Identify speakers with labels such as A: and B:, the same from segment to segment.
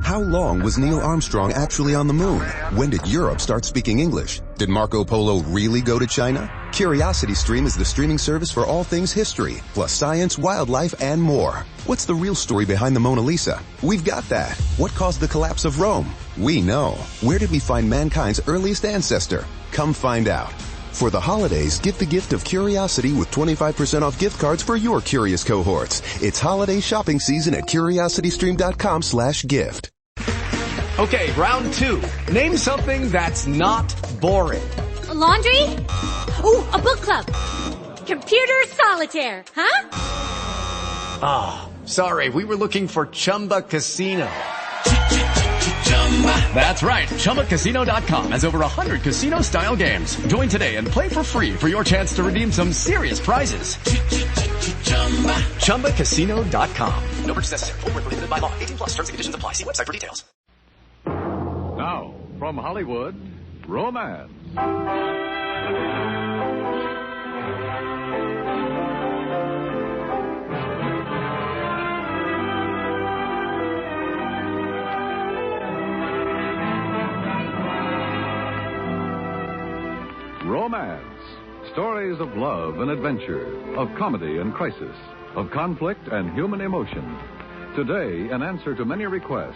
A: How long was Neil Armstrong actually on the moon? When did Europe start speaking English? Did Marco Polo really go to China? CuriosityStream is the streaming service for all things history, plus science, wildlife, and more. What's the real story behind the Mona Lisa? We've got that. What caused the collapse of Rome? We know. Where did we find mankind's earliest ancestor? Come find out. For the holidays, get the gift of curiosity with 25% off gift cards for your curious cohorts. It's holiday shopping season at curiositystream.com/gift.
B: Okay, round two. Name something that's not boring.
C: A laundry? Ooh, a book club. Computer solitaire, huh?
B: Ah, sorry, we were looking for Chumba Casino. That's right. ChumbaCasino.com has over 100 casino-style games. Join today and play for free for your chance to redeem some serious prizes. ChumbaCasino.com. No purchase necessary. Void where prohibited by law. 18 plus terms and conditions apply. See website for details.
D: Now, from Hollywood, romance. Romance. Stories of love and adventure, of comedy and crisis, of conflict and human emotion. Today, in answer to many requests,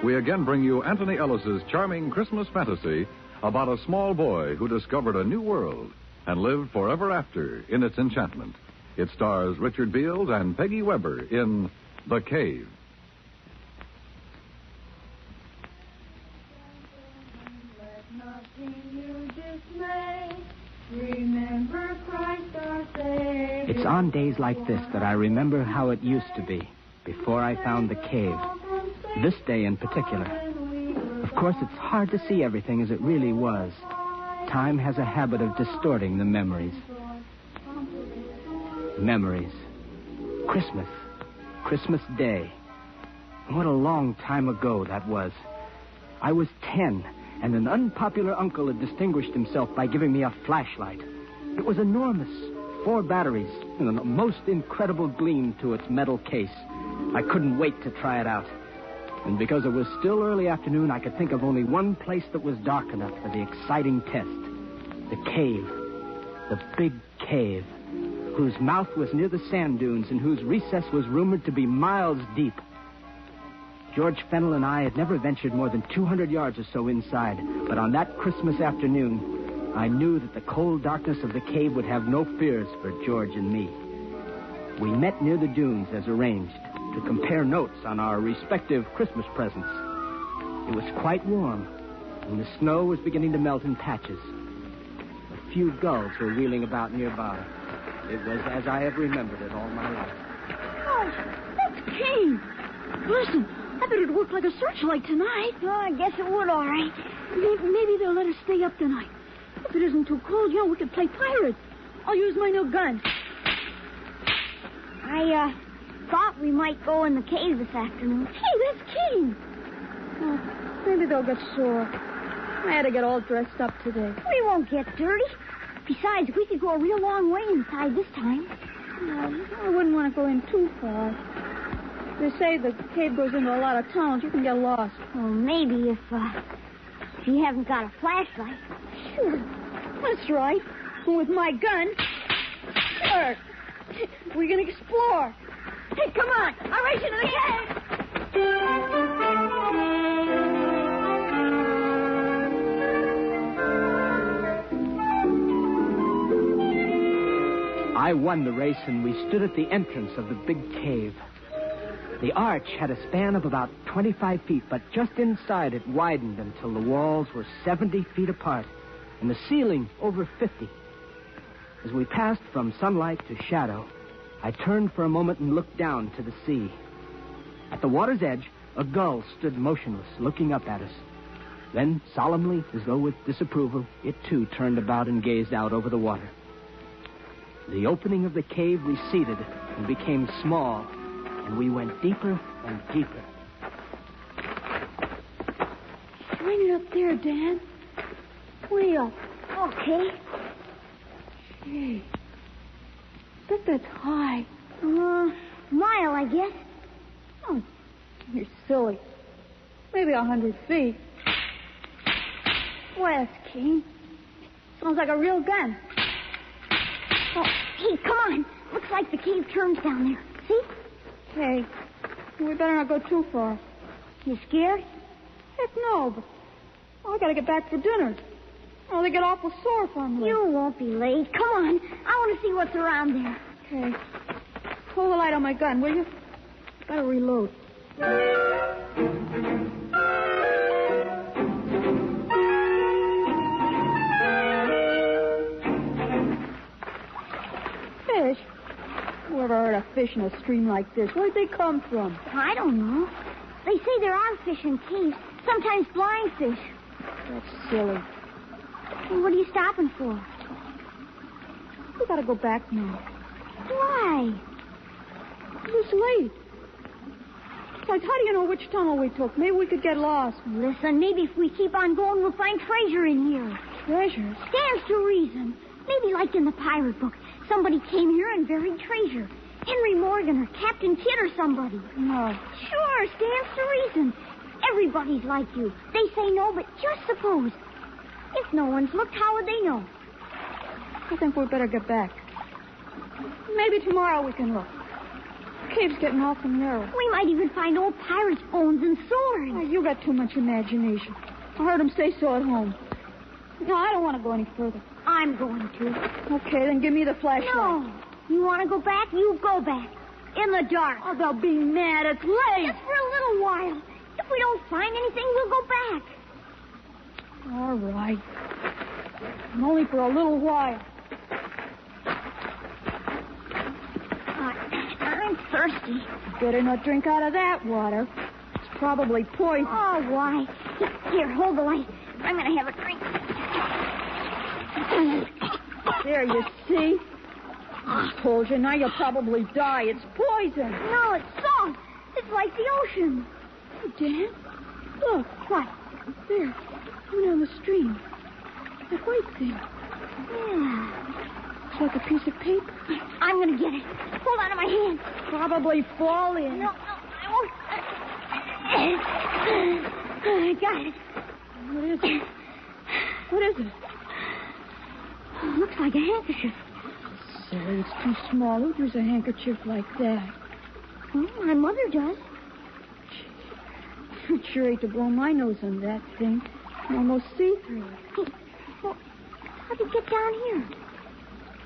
D: we again bring you Anthony Ellis's charming Christmas fantasy about a small boy who discovered a new world and lived forever after in its enchantment. It stars Richard Beals and Peggy Webber in The Cave.
E: Remember Christ our Savior.
F: It's on days like this that I remember how it used to be before I found the cave. This day in particular. Of course, it's hard to see everything as it really was. Time has a habit of distorting the memories. Memories. Christmas. Christmas Day. What a long time ago that was. I was 10. And an unpopular uncle had distinguished himself by giving me a flashlight. It was enormous, 4 batteries, and a most incredible gleam to its metal case. I couldn't wait to try it out. And because it was still early afternoon, I could think of only one place that was dark enough for the exciting test. The cave. The big cave, whose mouth was near the sand dunes and whose recess was rumored to be miles deep. George Fennell and I had never ventured more than 200 yards or so inside, but on that Christmas afternoon, I knew that the cold darkness of the cave would have no fears for George and me. We met near the dunes as arranged to compare notes on our respective Christmas presents. It was quite warm, and the snow was beginning to melt in patches. A few gulls were wheeling about nearby. It was as I have remembered it all my life.
E: Oh, that's King. Listen, I bet it'd work like a searchlight tonight. Oh, I guess it would, all right. Maybe they'll let us stay up tonight. If it isn't too cold, we could play pirates. I'll use my new gun.
G: I thought we might go in the cave this afternoon.
E: Hey, that's King. Oh, maybe they'll get sore. I had to get all dressed up today.
G: We won't get dirty. Besides, we could go a real long way inside this time.
E: I wouldn't want to go in too far. They say the cave goes into a lot of tunnels. You can get lost.
G: Well, maybe if you haven't got a flashlight.
E: Sure. That's right. With my gun. Sure. We're going to explore. Hey, come on. I'll race you to the cave.
F: I won the race, and we stood at the entrance of the big cave. The arch had a span of about 25 feet, but just inside it widened until the walls were 70 feet apart, and the ceiling over 50. As we passed from sunlight to shadow, I turned for a moment and looked down to the sea. At the water's edge, a gull stood motionless, looking up at us. Then, solemnly, as though with disapproval, it too turned about and gazed out over the water. The opening of the cave receded and became small, and we went deeper and deeper.
E: Shine it up there, Dan. Way up.
G: Okay.
E: Gee. Bet that's high.
G: Mile, I guess.
E: Oh, you're silly. Maybe 100 feet. Well, that's keen. Sounds like a real gun.
G: Oh, hey, come on. Looks like the cave turns down there. See?
E: Hey, we better not go too far.
G: You scared?
E: Heck no, but I gotta get back for dinner. Oh, they get awful sore if I'm late.
G: You won't be late. Come on. I want to see what's around there.
E: Okay. Hold the light on my gun, will you? Gotta reload. Fish? Whoever heard of fish in a stream like this? Where'd they come from?
G: I don't know. They say there are fish in caves, sometimes blind fish.
E: That's silly.
G: Hey, what are you stopping for?
E: We gotta go back now.
G: Why?
E: It's late. Besides, how do you know which tunnel we took? Maybe we could get lost.
G: Listen, maybe if we keep on going, we'll find treasure in here.
E: Treasure?
G: Stands to reason. Maybe like in the pirate book. Somebody came here and buried treasure. Henry Morgan or Captain Kidd or somebody.
E: No.
G: Sure, stands to reason. Everybody's like you. They say no, but just suppose. If no one's looked, how would they know?
E: I think we'd better get back. Maybe tomorrow we can look. The cave's getting awful narrow.
G: We might even find old pirates' bones and swords.
E: Oh, you got too much imagination. I heard them say so at home. No, I don't want to go any further.
G: I'm going to.
E: Okay, then give me the flashlight.
G: No. You want to go back? You go back. In the dark.
E: Oh, they'll be mad. It's late.
G: Just for a little while. If we don't find anything, we'll go back.
E: All right. And only for a little while.
G: I'm thirsty.
E: Better not drink out of that water. It's probably poison.
G: Oh, why? Here, hold the light. I'm going to have a drink.
E: There, you see? I told you, now you'll probably die. It's poison.
G: No, it's salt. It's like the ocean.
E: Hey, Dan, look.
G: What?
E: There, coming down the stream. That white thing.
G: Yeah.
E: It's like a piece of paper.
G: I'm going to get it. Hold on to my hand.
E: Probably fall in.
G: No, I won't. I got it.
E: What is it? What is it?
G: Looks like a handkerchief.
E: Silly, it's too small. Who'd use a handkerchief like that?
G: Well, my mother does.
E: I'd sure hate to blow my nose on that thing. Almost see-through.
G: Hey, well, how'd it get down here?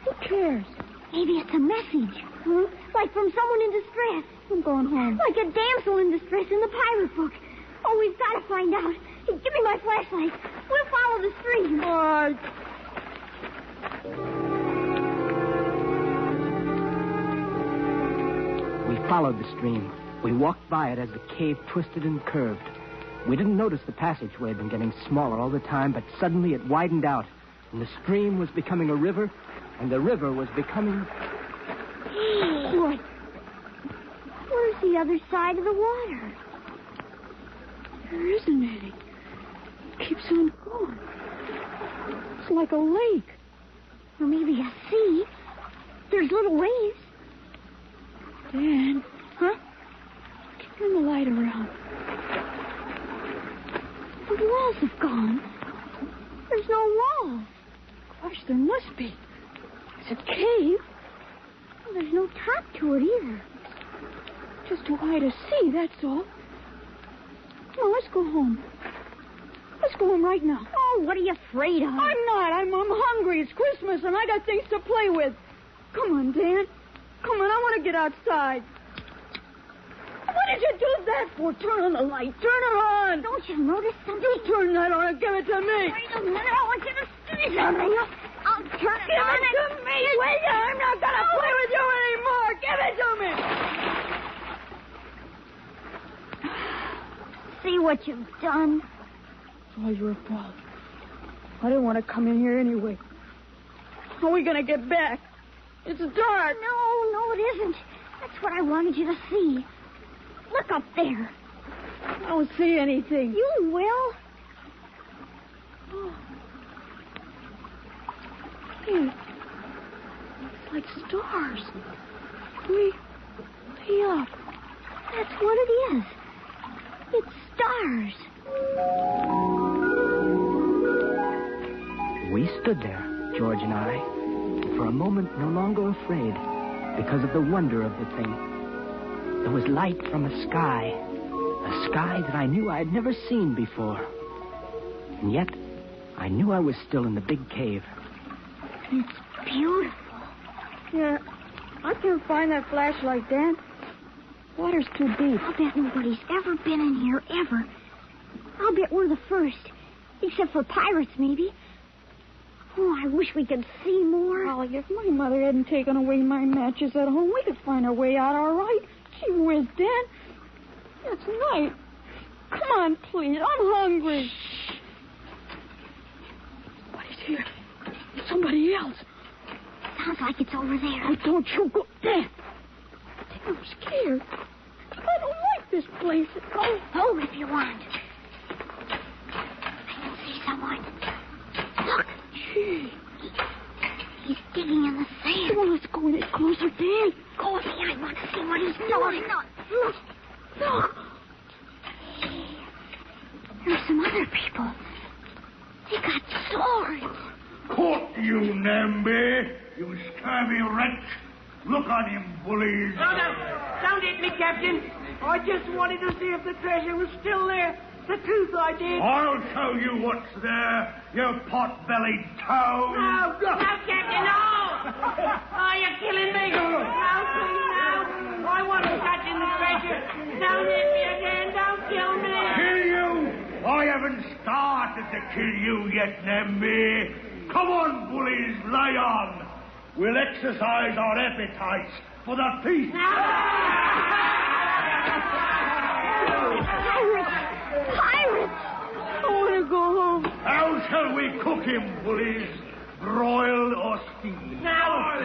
E: Who cares?
G: Maybe it's a message. Huh? Like from someone in distress.
E: I'm going home.
G: Like a damsel in distress in the pirate book. Oh, we've got to find out. Hey, give me my flashlight. We'll follow the stream.
E: All right.
F: We followed the stream. We walked by it as the cave twisted and curved. We didn't notice the passageway had been getting smaller all the time, but suddenly it widened out, and the stream was becoming a river, and the river was becoming...
G: Hey, what? Where's the other side of the water?
E: There isn't any. It keeps on going. It's like a lake.
G: Or maybe a sea. There's little waves.
E: Dan.
G: Huh?
E: Turn the light around.
G: The walls have gone. There's no walls.
E: Gosh, there must be. It's a cave.
G: Well, there's no top to it either.
E: Just too high to see, that's all. Well, let's go home. Let's go home right now.
G: Oh, what are you afraid of?
E: I'm not. I'm hungry. It's Christmas, and I got things to play with. Come on, Dan. Come on, I want to get outside. What did you do that for? Turn on the light. Turn it on.
G: Don't you notice something?
E: You turn that on and give it to me.
G: Wait a minute. I want you to see something. I'll turn it on.
E: Give it to me. Wait, I'm not going to play with you anymore. Give it to me.
G: See what you've done?
E: It's all your fault. I didn't want to come in here anyway. How are we going to get back? It's dark.
G: No, it isn't. That's what I wanted you to see. Look up there.
E: I don't see anything.
G: You will.
E: Oh. Hey, it's like stars. Way up.
G: That's what it is. It's stars.
F: We stood there, George and I, for a moment no longer afraid because of the wonder of the thing. There was light from a sky that I knew I had never seen before. And yet, I knew I was still in the big cave.
G: It's beautiful.
E: Yeah, I can't find that flashlight, Dan. Water's too deep.
G: I'll bet nobody's ever been in here, ever. I'll bet we're the first. Except for pirates, maybe. Oh, I wish we could see more.
E: Golly, if my mother hadn't taken away my matches at home, we could find our way out all right. Gee whiz, Dan. It's night. Come on, please. I'm hungry. Somebody's here. It's somebody else.
G: Sounds like it's over there.
E: Oh, don't you go. Dan. I'm scared. I don't like this place.
G: Oh, if you want. I can see someone. Look.
E: Gee.
G: He's digging in the sand.
E: Well, let's go a little closer, Dan.
G: Go with me. I want to see what he's doing.
E: Look.
G: There's some other people. They got swords.
H: Caught you, Namby. You scurvy wretch. Look on him, bullies.
I: No, don't hit me, Captain. I just wanted to see if the treasure was still there. The truth I did.
H: I'll show you what's there, you pot-bellied toad.
I: No, Captain, no! Oh, you're killing me. No, please, no. I wasn't touching the treasure. Don't hit me again. Don't kill me.
H: Kill you? I haven't started to kill you yet, Namby. Come on, bullies, lay on. We'll exercise our appetites for the feast.
G: Pirates!
E: I want to go home.
H: How shall we cook him, bullies? Broiled or steamed?
I: No,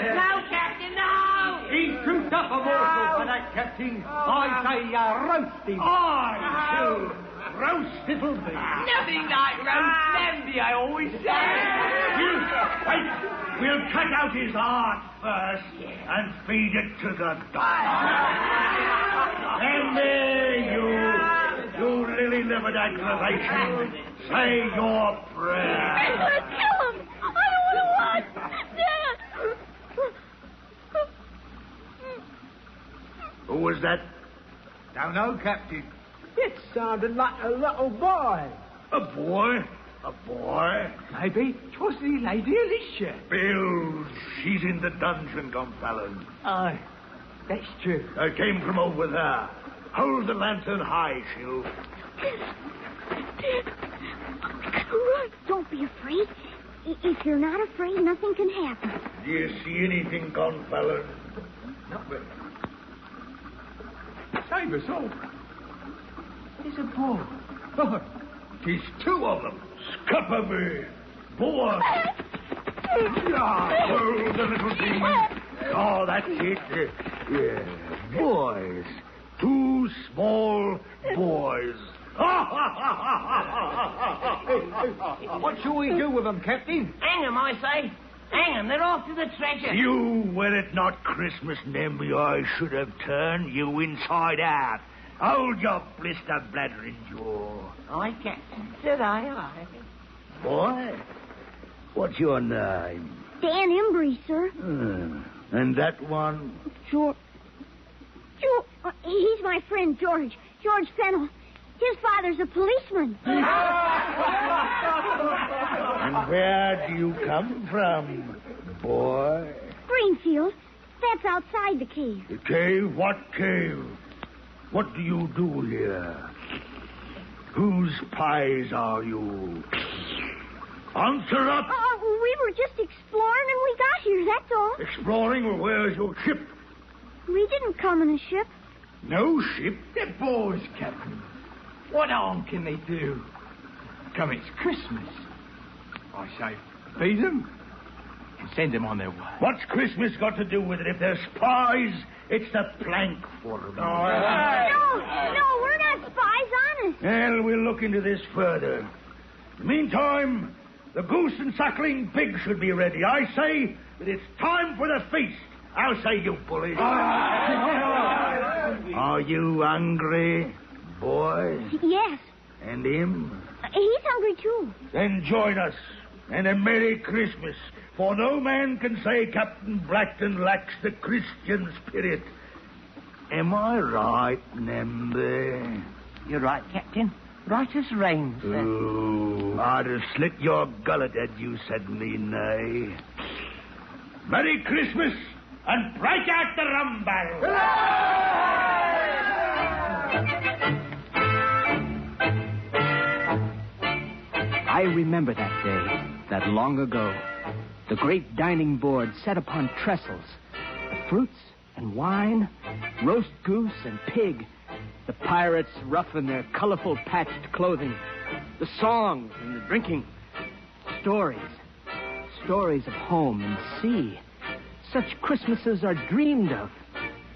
I: Captain, no!
J: He's too tough a morsel for that, Captain. I say roast him.
H: Aye, too. Roast it'll be.
I: Nothing like roast Namby, I always say.
H: Wait. We'll cut out his heart first and feed it to the dogs. Namby, you lily-livered aggravation, say your prayer.
E: I'm going to kill him. I don't want to watch. Dad.
H: Who was that?
J: Don't know, Captain. It sounded like a little boy.
H: A boy? A boy?
J: Maybe 'twas the Lady Alicia.
H: Bill, she's in the dungeon, Gonfalon.
J: Aye, that's true.
H: I came from over there. Hold the lantern high, Shill.
E: Dad. Run.
G: Don't be afraid. If you're not afraid, nothing can happen.
H: Do you see anything, Gonfalon?
J: Not really. Save us all. There's a boy.
H: Oh, 'tis two of them. Scupper me. Boy. Oh, the little demon. Oh, that's it. Yeah. Boys. Two small boys.
J: What shall we do with them, Captain?
I: Hang 'em, I say. Hang 'em. They're after the treasure.
H: You, were it not Christmas, Namby, I should have turned you inside out. Hold your blister bladdering jaw.
I: Aye, Captain. Said I.
H: Boy, what's your name?
G: Dan Embry, sir.
H: And that one?
G: George. He's my friend, George. George Fennell. His father's a policeman.
H: And where do you come from, boy?
G: Greenfield. That's outside the cave.
H: The cave? What cave? What do you do here? Whose pies are you? Answer up!
G: We were just exploring and we got here, that's all.
H: Exploring? Well, where's your ship?
G: We didn't come in a ship.
H: No ship?
J: They're boys, Captain. What harm can they do? Come, it's Christmas. I say, feed them and send them on their way.
H: What's Christmas got to do with it? If they're spies, it's the plank for them.
G: No, we're not spies, honest.
H: Well, we'll look into this further. In the meantime, the goose and suckling pig should be ready. I say that it's time for the feast. I'll say, you bullies. Are you hungry, boy?
G: Yes.
H: And him?
G: He's hungry, too.
H: Then join us. And a Merry Christmas. For no man can say Captain Blackton lacks the Christian spirit. Am I right, Nembe?
I: You're right, Captain. Right as rain, sir.
H: Ooh, I'd have slit your gullet had you said me nay. Merry Christmas, and break out the rum barrel.
F: I remember that day, that long ago. The great dining board set upon trestles. The fruits and wine, roast goose and pig. The pirates rough in their colorful patched clothing. The songs and the drinking. Stories. Stories of home and sea. Such Christmases are dreamed of.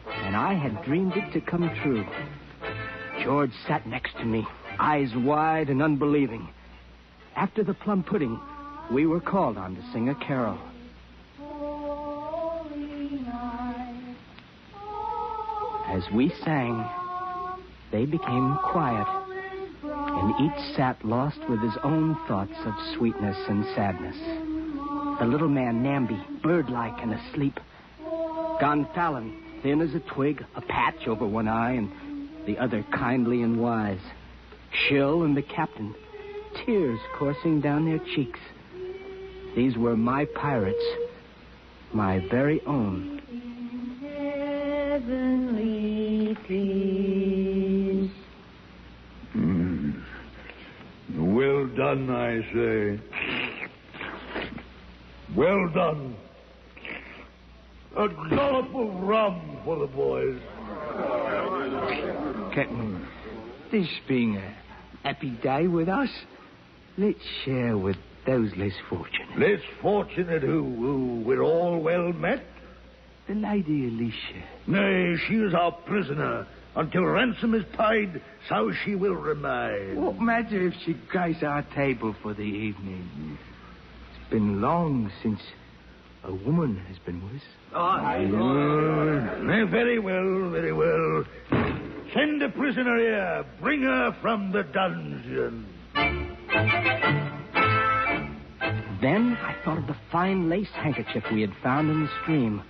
F: And I had dreamed it to come true. George sat next to me, eyes wide and unbelieving. After the plum pudding, we were called on to sing a carol. As we sang, they became quiet, and each sat lost with his own thoughts of sweetness and sadness. The little man, Namby, bird-like and asleep. Gonfalon, thin as a twig, a patch over one eye, and the other kindly and wise. Shill and the captain, tears coursing down their cheeks. These were my pirates, my very own.
E: Heavenly peace.
H: Well done, I say. Well done. A dollop of rum for the boys.
J: Captain, this being a happy day with us, let's share with those less fortunate.
H: Less fortunate who we're all well met?
J: The Lady Alicia.
H: Nay, she is our prisoner. Until ransom is paid, so she will remain.
J: What matter if she grace our table for the evening? It's been long since a woman has been with us.
H: Very well, very well. Send a prisoner here. Bring her from the dungeon.
F: Then I thought of the fine lace handkerchief we had found in the stream.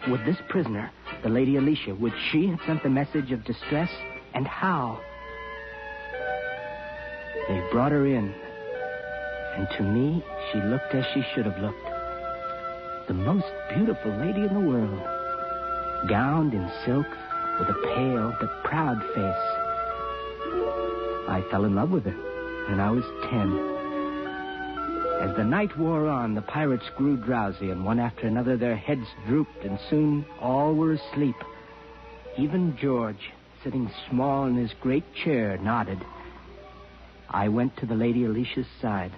F: Would this prisoner, the Lady Alicia, would she have sent the message of distress? And how? They brought her in. And to me, she looked as she should have looked. The most beautiful lady in the world. Gowned in silks, with a pale but proud face. I fell in love with her, and I was 10. As the night wore on, the pirates grew drowsy, and one after another their heads drooped, and soon all were asleep. Even George, sitting small in his great chair, nodded. I went to the Lady Alicia's side.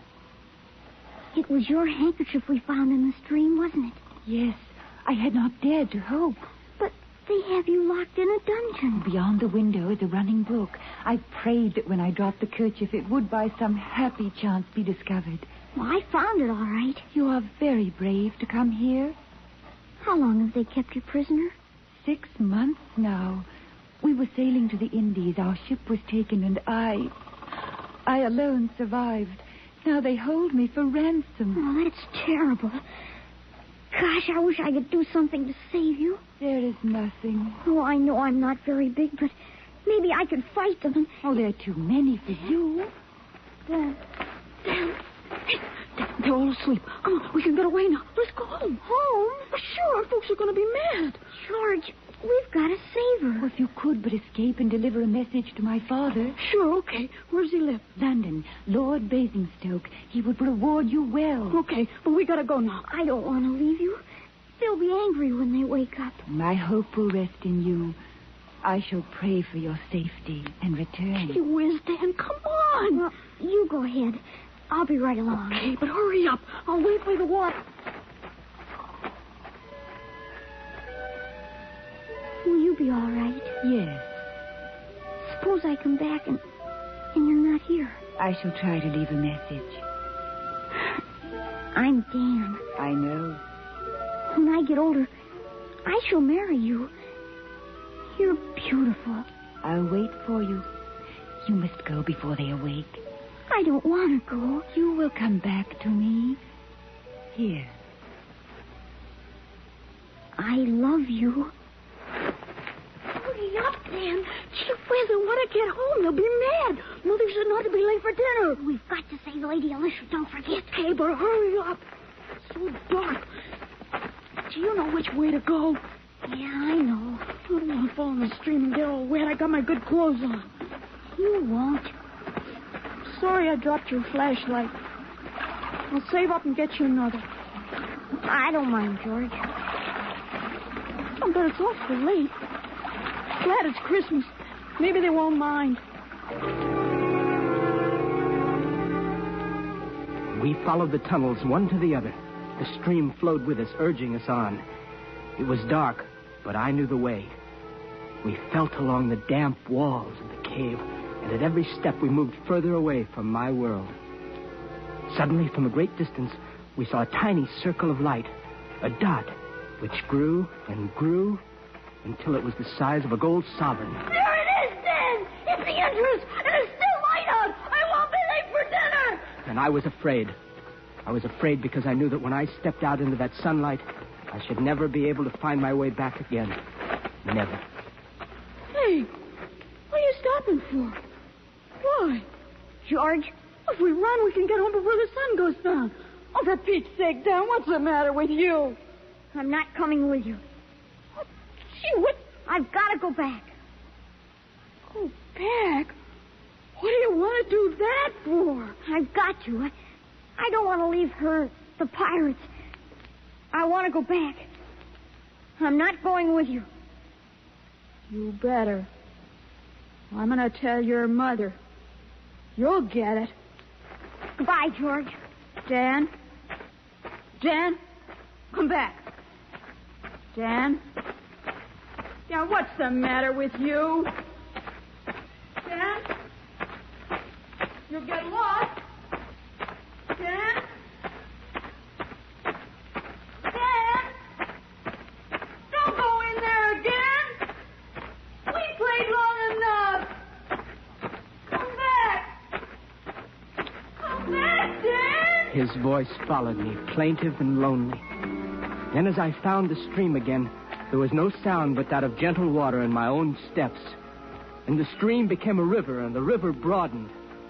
G: It was your handkerchief we found in the stream, wasn't it?
E: Yes, I had not dared to hope.
G: But they have you locked in a dungeon.
E: Beyond the window is a running brook. I prayed that when I dropped the kerchief, it would by some happy chance be discovered.
G: Well, I found it all right.
E: You are very brave to come here.
G: How long have they kept you prisoner?
E: 6 months now. We were sailing to the Indies. Our ship was taken, and I alone survived. Now they hold me for ransom.
G: Oh, that's terrible. Gosh, I wish I could do something to save you.
E: There is nothing.
G: Oh, I know I'm not very big, but maybe I could fight them. And...
E: Oh, there are too many for you. They're all asleep. Come on, we can get away now. Let's go home.
G: Home?
E: Sure, our folks are going to be mad.
G: George, we've got to save her.
E: Well, if you could but escape and deliver a message to my father.
G: Sure, okay. Where does he live?
E: London. Lord Basingstoke. He would reward you well.
G: Okay, but we got to go now. I don't want to leave you. They'll be angry when they wake up.
E: My hope will rest in you. I shall pray for your safety and return.
G: Gee whiz, Dan, come on. Well, you go ahead. I'll be right along.
E: Okay, but hurry up.
G: I'll wait for the water. Will you be all right?
E: Yes.
G: Suppose I come back and you're not here.
E: I shall try to leave a message.
G: I'm Dan.
E: I know.
G: When I get older, I shall marry you. You're beautiful.
E: I'll wait for you.
K: You must go before they awake.
E: I don't want to go.
K: You will come back to me. Here.
E: I love you. Hurry up, Dan. Gee whiz, I want to get home. They'll be mad. Mother said not to be late for dinner.
G: We've got to save Lady Alicia. Don't forget.
E: Okay, but hurry up. It's so dark. Do you know which way to go?
G: Yeah, I know.
E: I don't want to fall in the stream and get all wet. I got my good clothes on.
G: You won't.
E: Sorry I dropped your flashlight. I'll save up and get you another.
G: I don't mind, George.
E: Oh, but it's awfully late. Glad it's Christmas. Maybe they won't mind.
F: We followed the tunnels one to the other. The stream flowed with us, urging us on. It was dark, but I knew the way. We felt along the damp walls of the cave, and at every step we moved further away from my world. Suddenly, from a great distance, we saw a tiny circle of light, a dot, which grew and grew until it was the size of a gold sovereign.
E: There it is, Dan! It's the entrance, and it's still light out! I won't be late for dinner!
F: And I was afraid. I was afraid because I knew that when I stepped out into that sunlight, I should never be able to find my way back again. Never.
E: Hey, what are you stopping for? Why?
G: George?
E: If we run, we can get home before the sun goes down. Oh, for Pete's sake, Dan, what's the matter with you?
G: I'm not coming with you.
E: Oh, gee, what?
G: I've got to go back.
E: Go back? What do you want to do that for?
G: I've got to. I don't want to leave her, the pirates. I want to go back. I'm not going with you.
E: You better. I'm going to tell your mother. You'll get it.
G: Goodbye, George.
E: Dan? Dan? Come back. Dan? Yeah, what's the matter with you? Dan? You'll get lost. Dan? Dan? Don't go in there again. We played long enough. Come back. Come back, Dan.
F: His voice followed me, plaintive and lonely. Then as I found the stream again, there was no sound but that of gentle water and my own steps. And the stream became a river, and the river broadened.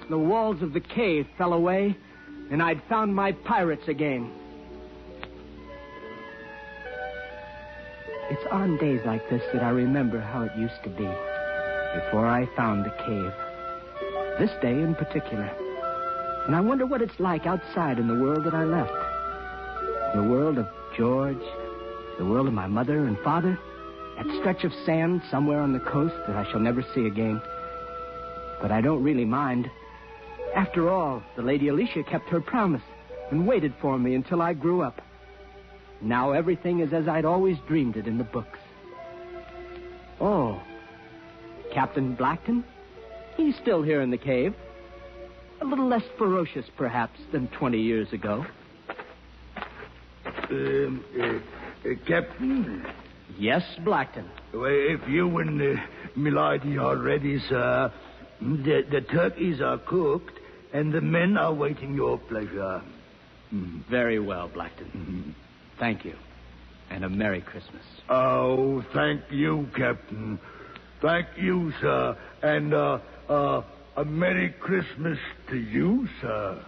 F: The walls of the cave fell away, and I'd found my pirates again. It's on days like this that I remember how it used to be, before I found the cave. This day in particular. And I wonder what it's like outside in the world that I left. The world of George, the world of my mother and father, that stretch of sand somewhere on the coast that I shall never see again. But I don't really mind. After all, the Lady Alicia kept her promise and waited for me until I grew up. Now everything is as I'd always dreamed it in the books. Oh, Captain Blackton? He's still here in the cave. A little less ferocious, perhaps, than 20 years ago.
H: Captain?
F: Yes, Blackton.
H: Well, if you and Milady are ready, sir, the turkeys are cooked, and the men are waiting your pleasure.
F: Very well, Blackton. Thank you. And a Merry Christmas.
H: Oh, thank you, Captain. Thank you, sir. And, a Merry Christmas to you, sir.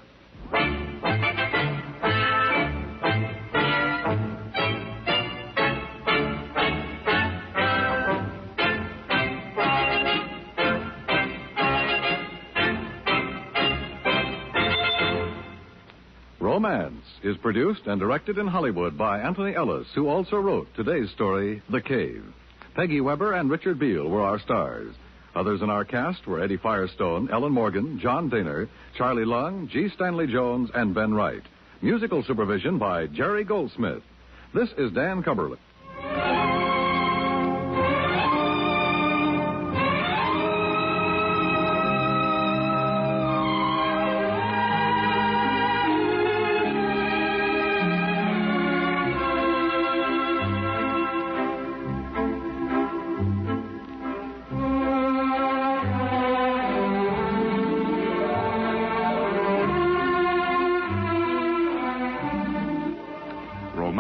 D: Romance is produced and directed in Hollywood by Anthony Ellis, who also wrote today's story, The Cave. Peggy Weber and Richard Beale were our stars. Others in our cast were Eddie Firestone, Ellen Morgan, John Daner, Charlie Lung, G. Stanley Jones, and Ben Wright. Musical supervision by Jerry Goldsmith. This is Dan Cumberland.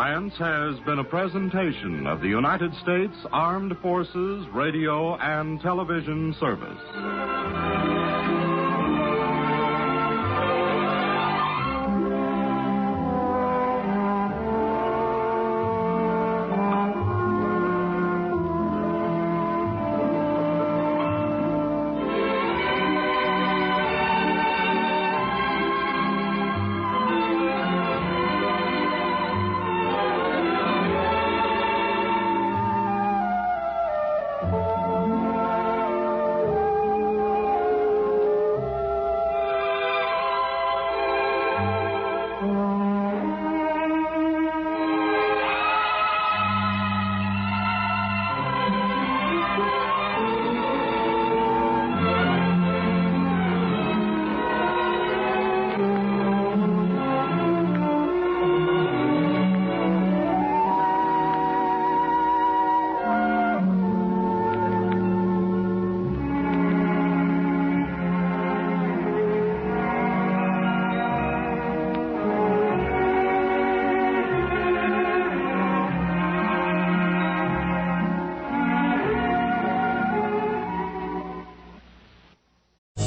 D: Romance has been a presentation of the United States Armed Forces Radio and Television Service.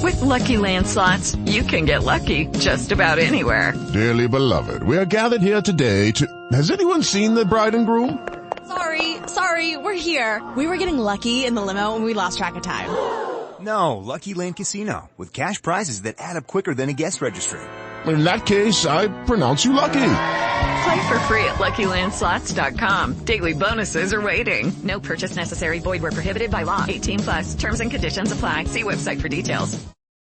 L: With Lucky Land Slots, you can get lucky just about anywhere.
M: Dearly beloved, we are gathered here today to... Has anyone seen the bride and groom?
N: Sorry, we're here. We were getting lucky in the limo and we lost track of time.
O: No, Lucky Land Casino, with cash prizes that add up quicker than a guest registry.
M: In that case, I pronounce you lucky.
L: Play for free at LuckyLandSlots.com. Daily bonuses are waiting. No purchase necessary. Void where prohibited by law. 18+. Terms and conditions apply. See website for details.